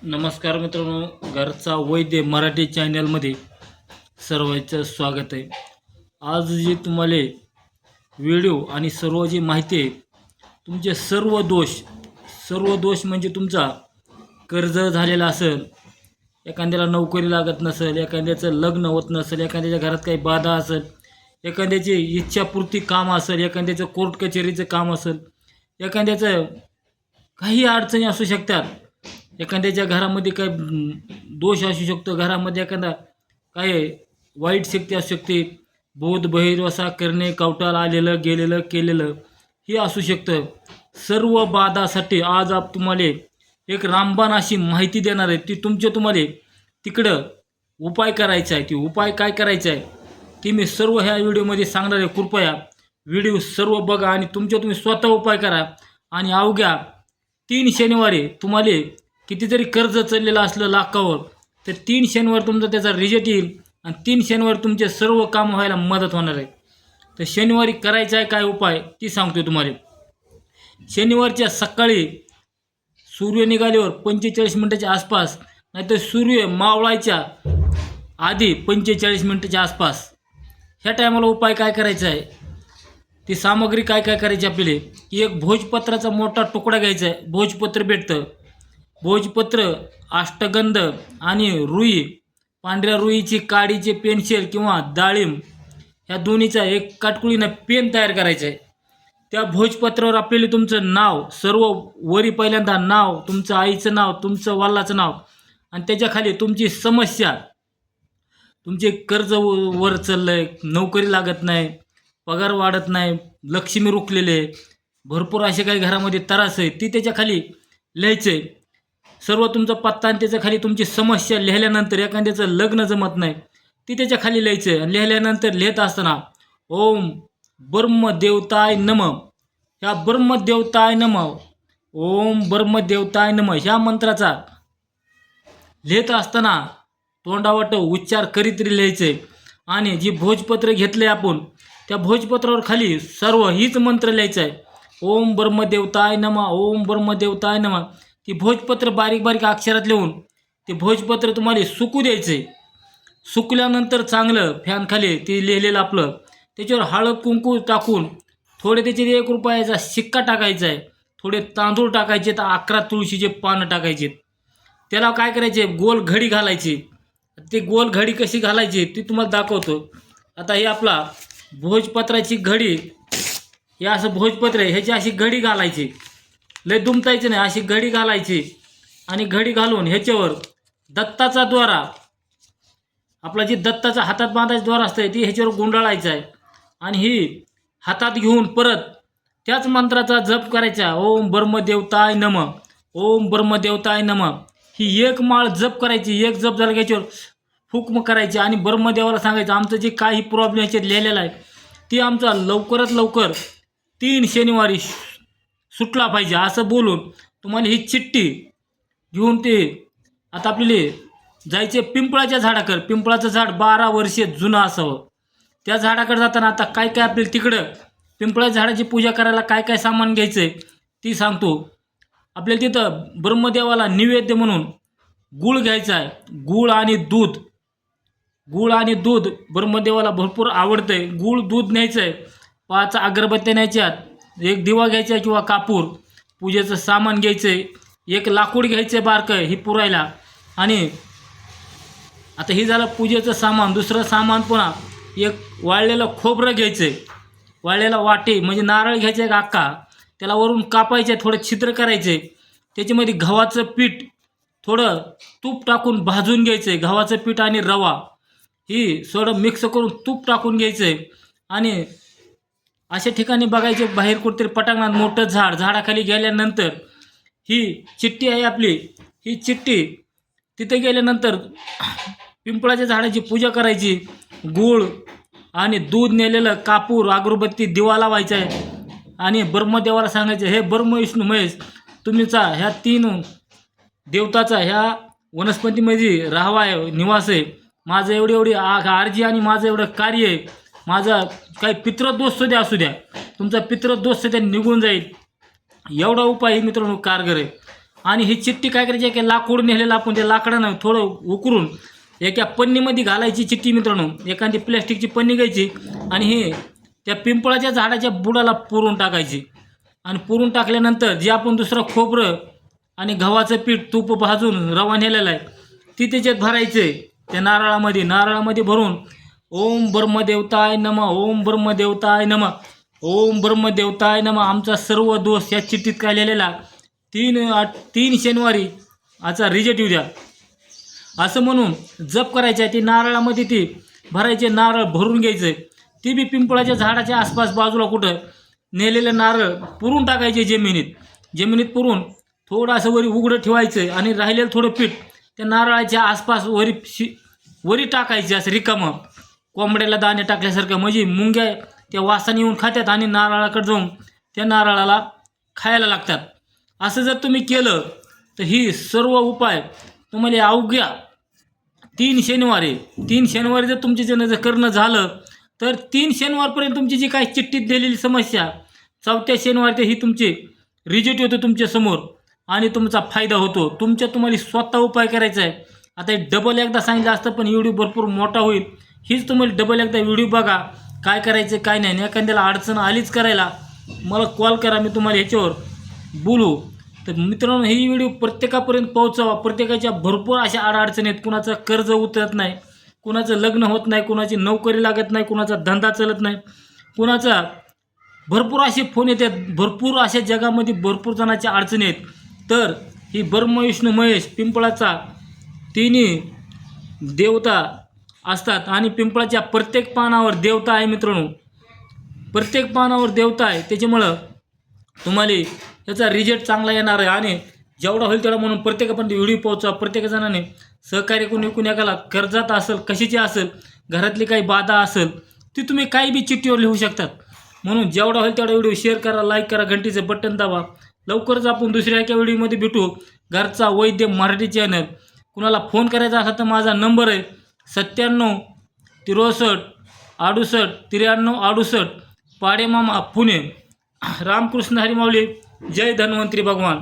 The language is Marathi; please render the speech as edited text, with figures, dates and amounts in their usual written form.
नमस्कार मित्रांनो, घरचा वैद्य मराठी चॅनलमध्ये सर्वांचं स्वागत आहे. आज जे तुम्हाला व्हिडिओ आणि सर्व जी माहिती आहे, तुमचे सर्व दोष म्हणजे तुमचा कर्ज झालेला असेल, एखाद्याला नोकरी लागत नसेल, एखाद्याचं लग्न होत नसेल, एखाद्याच्या घरात काही बाधा असेल, एखाद्याची इच्छापूर्ती काम असेल, एखाद्याचं कोर्ट कचेरीचं काम असेल, एखाद्याचं काही अडचणी असू शकतात, एखाद्याच्या घरामध्ये काय दोष असू शकतो, घरामध्ये एखादा काय वाईट शक्ती असू शकते, भूत बहिर्वसा करणे, कवटाला आलेलं गेलेलं केलेलं हे असू शकतं. सर्व बाधासाठी आज तुम्हाला एक रामबाण अशी माहिती देणार आहे. ती तुम्हाला तिकडं उपाय करायचा आहे. ती उपाय काय करायचा आहे ती मी सर्व ह्या व्हिडिओमध्ये सांगणार आहे. कृपया व्हिडिओ सर्व बघा आणि तुम्ही स्वतः उपाय करा. आणि अवघ्या 3 शनिवारी तुम्हाला किती जरी कर्ज चाललेलं असलं लाखावर, तर 3 शनिवार तुमचा त्याचा रिझल्ट येईल आणि 3 शनिवार तुमचे सर्व काम व्हायला मदत होणार आहे. तर शनिवारी करायचा आहे काय उपाय ती सांगतो तुम्हाला. शनिवारच्या सकाळी सूर्य निघाल्यावर 45 मिनिटाच्या आसपास, नाहीतर सूर्य मावळायच्या आधी 45 मिनिटाच्या आसपास, ह्या टायमाला उपाय काय करायचा आहे, ती सामग्री काय काय करायची आपल्याला. एक भोजपत्राचा मोठा तुकडा घ्यायचा आहे. भोजपत्र भेटतं. भोजपत्र, अष्टगंध आणि रुई, पांढऱ्या रुईची काडीचे पेन्सिल किंवा डाळिंब ह्या दोन्हीचा एक काटकुळीनं पेन तयार करायचा आहे. त्या भोजपत्रावर आपल्याला तुमचं नाव, सर्व वरी पहिल्यांदा नाव, तुमचं आईचं नाव, तुमचं वडिलाचं नाव आणि त्याच्या खाली तुमची समस्या, तुमचे कर्ज वर चाललंय, नोकरी लागत नाही, पगार वाढत नाही, लक्ष्मी रुकलेले, भरपूर असे काही घरामध्ये त्रास आहे, ती त्याच्या खाली लिहायचं आहे. सर्व तुमचा पत्ता आणि त्याच्या खाली तुमची समस्या लिहिल्यानंतर, एखाद्याचं लग्न जमत नाही ती त्याच्या खाली लिहायचं आहे. आणि लिहिल्यानंतर लिहित असताना ओम ब्रह्मदेवताय नमः, ह्या ब्रह्मदेवताय नमः, ओम ब्रह्मदेवताय नमः ह्या मंत्राचा लिहित असताना तोंडावाट उच्चार करीत लिहायचं आहे. आणि जी भोजपत्र घेतले आपण, त्या भोजपत्रावर खाली सर्व हीच मंत्र लिहायचं आहे. ओम ब्रह्मदेवताय नमः, ओम ब्रह्मदेवताय नमः. ती भोजपत्र बारीक बारीक अक्षरात लिहून ते भोजपत्र तुम्हाला सुकू द्यायचे. सुकल्यानंतर चांगलं फॅन खाली ते लिहिलेलं आपलं, त्याच्यावर हळद कुंकू टाकून थोडे त्याचे 1 रुपयाचा शिक्का टाकायचा आहे, थोडे तांदूळ टाकायचे, तर 11 तुळशीचे पानं टाकायचे. त्याला काय करायचे, गोल घडी घालायची. ते गोल घडी कशी घालायची ती तुम्हाला दाखवतो. आता हे आपला भोजपत्राची घडी, हे असं भोजपत्र आहे, ह्याची अशी घडी घालायची, लय दुमतायची नाही, अशी घडी घालायची. आणि घडी घालून ह्याच्यावर दत्ताचा द्वारा, आपला जी दत्ताचा हातात बांधायचा द्वार असतं ती ह्याच्यावर गुंडाळायचा आहे. आणि ही हातात घेऊन परत त्याच मंत्राचा जप करायचा. ओम ब्रह्मदेवताय नमः, ओम ब्रह्मदेवताय नमः. ही 1 माळ जप करायची. 1 जप झाला ह्याच्यावर हुकम करायची आणि ब्रह्मदेवाला सांगायचं आमचं जे काही प्रॉब्लेम ह्याच्यात लिहिलेला आहे ती आमचा लवकरात लवकर 3 शनिवारी सुटला पाहिजे, असं बोलून तुम्हाला ही चिठ्ठी घेऊन ते आता आपल्याला जायचे पिंपळाच्या झाडाकडे. पिंपळाचं झाड 12 वर्षे जुनं असावं. त्या झाडाकडे जाताना आता काय काय आपल्याला तिकडं पिंपळाच्या झाडाची पूजा करायला काय काय सामान घ्यायचं आहे ती सांगतो. आपल्याला तिथं ब्रह्मदेवाला नैवेद्य म्हणून गूळ घ्यायचा आहे. गूळ आणि दूध ब्रह्मदेवाला भरपूर आवडतं आहे. गूळ दूध न्यायचं आहे. 5 अगरबत्त्या न्यायच्यात, 1 दिवा घ्यायचा किंवा कापूर, पूजेचं सामान घ्यायचं आहे, 1 लाकूड घ्यायचं आहे बारकं ही पुरायला. आणि आता हे झालं पूजेचं सामान. दुसरं सामान पुन्हा 1 वाळलेलं खोबरं घ्यायचं आहे, वाळलेला वाटे म्हणजे नारळ घ्यायचं आहे अख्खा, त्याला वरून कापायचे, थोडं छिद्र करायचे, त्याच्यामध्ये गव्हाचं पीठ थोडं तूप टाकून भाजून घ्यायचं आहे. गव्हाचं पीठ आणि रवा ही थोडं मिक्स करून तूप टाकून घ्यायचं आहे. आणि अशा ठिकाणी बघायचे बाहेर कुठेतरी पटांगणात मोठं झाडाखाली गेल्यानंतर ही चिठ्ठी आहे आपली, ही चिठ्ठी तिथे गेल्यानंतर पिंपळाच्या झाडाची पूजा करायची. गूळ आणि दूध नेलेलं, कापूर, अगरबत्ती, दिवा लावायचा आहे. आणि ब्रह्मदेवाला सांगायचं हे ब्रह्म विष्णू महेश तुम्हीचा ह्या 3 देवताचा ह्या वनस्पतीमध्ये राहावा आहे, निवास आहे. माझं एवढी आर्जी आणि माझं एवढं कार्य आहे. माझा काही पितृदोष सुद्धा असू द्या, तुमचा पितृदोष सुद्धा निघून जाईल. एवढा उपाय मित्रांनो कारगर आहे. आणि ही चिठ्ठी काय करायची की लाकूड नेलेलं आपण त्या लाकडानं थोडं उकरून एका पन्नीमध्ये घालायची चिठ्ठी मित्रांनो. एखादी प्लॅस्टिकची पन्नी घ्यायची आणि हे त्या पिंपळाच्या झाडाच्या बुडाला पुरून टाकायची. आणि पुरून टाकल्यानंतर जे आपण दुसरं खोबरं आणि गव्हाचं पीठ तूप भाजून रवा नेलेला आहे ती त्याच्यात भरायचं आहे त्या नारळामध्ये भरून ओम ब्रह्मदेवताय नमः, ओम ब्रह्मदेवताय नमः, ओम ब्रह्मदेवताय नमः. आमचा सर्व दोष या चिठ्ठीत काय लिहिलेला 3 शनिवारी याचा रिजेक्ट येऊ द्या असं म्हणून जप करायचं आहे. ती नारळामध्ये ती भरायचे, नारळ भरून घ्यायचं. ती बी पिंपळाच्या झाडाच्या आसपास बाजूला कुठं नेलेलं नारळ पुरून टाकायचे जमिनीत पुरून थोडं असं वरी उघडं ठेवायचं आणि राहिलेलं थोडं पीठ त्या नारळाच्या आसपास वरी टाकायचे असं रिकामं कोंबड्याला दाणे टाकल्यासारखं. म्हणजे मुंग्या त्या वासाने येऊन खात्यात आणि नारळाकडे जाऊन त्या नारळाला खायला लागतात. असं जर तुम्ही केलं तर ही सर्व उपाय तुम्हाला अवघ्या 3 शनिवारी जर तुमच्याच्यानं जर करणं झालं तर 3 शनिवारपर्यंत तुमची जी काही चिठ्ठीत दिलेली समस्या 4थ्या शनिवारी ते ही तुमची रिजेक्ट होते तुमच्यासमोर आणि तुमचा फायदा होतो. तुम्हाला स्वतः उपाय करायचा आहे. आता हे डबल एकदा सांगितलं असतं पण व्हिडिओ भरपूर मोठा होईल. हीच तुम्हाला डबल एकदा व्हिडिओ बघा काय करायचं काय नाही. एखाद्याला अडचण आलीच करायला मला कॉल करा, मी तुम्हाला ह्याच्यावर बोलू. तर मित्रांनो ही व्हिडिओ प्रत्येकापर्यंत पोहोचवा. प्रत्येकाच्या भरपूर अशा अडचणी आहेत. कुणाचं कर्ज उतरत नाही, कुणाचं लग्न होत नाही, कुणाची नोकरी लागत नाही, कुणाचा धंदा चालत नाही, कुणाचा भरपूर असे फोन येतात. भरपूर अशा जगामध्ये भरपूर जणांच्या अडचणी आहेत. तर ही ब्रह्म विष्णू महेश पिंपळाचा तिन्ही देवता असतात आणि पिंपळाच्या प्रत्येक पानावर देवता आहे मित्रांनो. प्रत्येक पानावर देवता आहे. त्याच्यामुळं तुम्हाला याचा रिझल्ट चांगला येणार आहे. आणि जेवढा होईल तेवढा म्हणून प्रत्येकापर्यंत व्हिडिओ पोहोचवा. प्रत्येकजणाने सहकार्य कोणी एकाला कर्जात असेल, कशाची असेल, घरातली काही बाधा असेल ती तुम्ही काही बी चिठ्ठीवर लिहू शकतात. म्हणून जेवढा होईल तेवढा व्हिडिओ शेअर करा, लाईक करा, घंटीचं बटन दाबा. लवकरच आपण दुसऱ्या एका व्हिडिओमध्ये भेटू. घरचा वैद्य मराठी चॅनल. कुणाला फोन करायचा असेल तर माझा नंबर आहे 97 63 68 93 68, पाडेमामा पुणे. रामकृष्ण हरी माऊली. जय धन्वंतरी भगवान.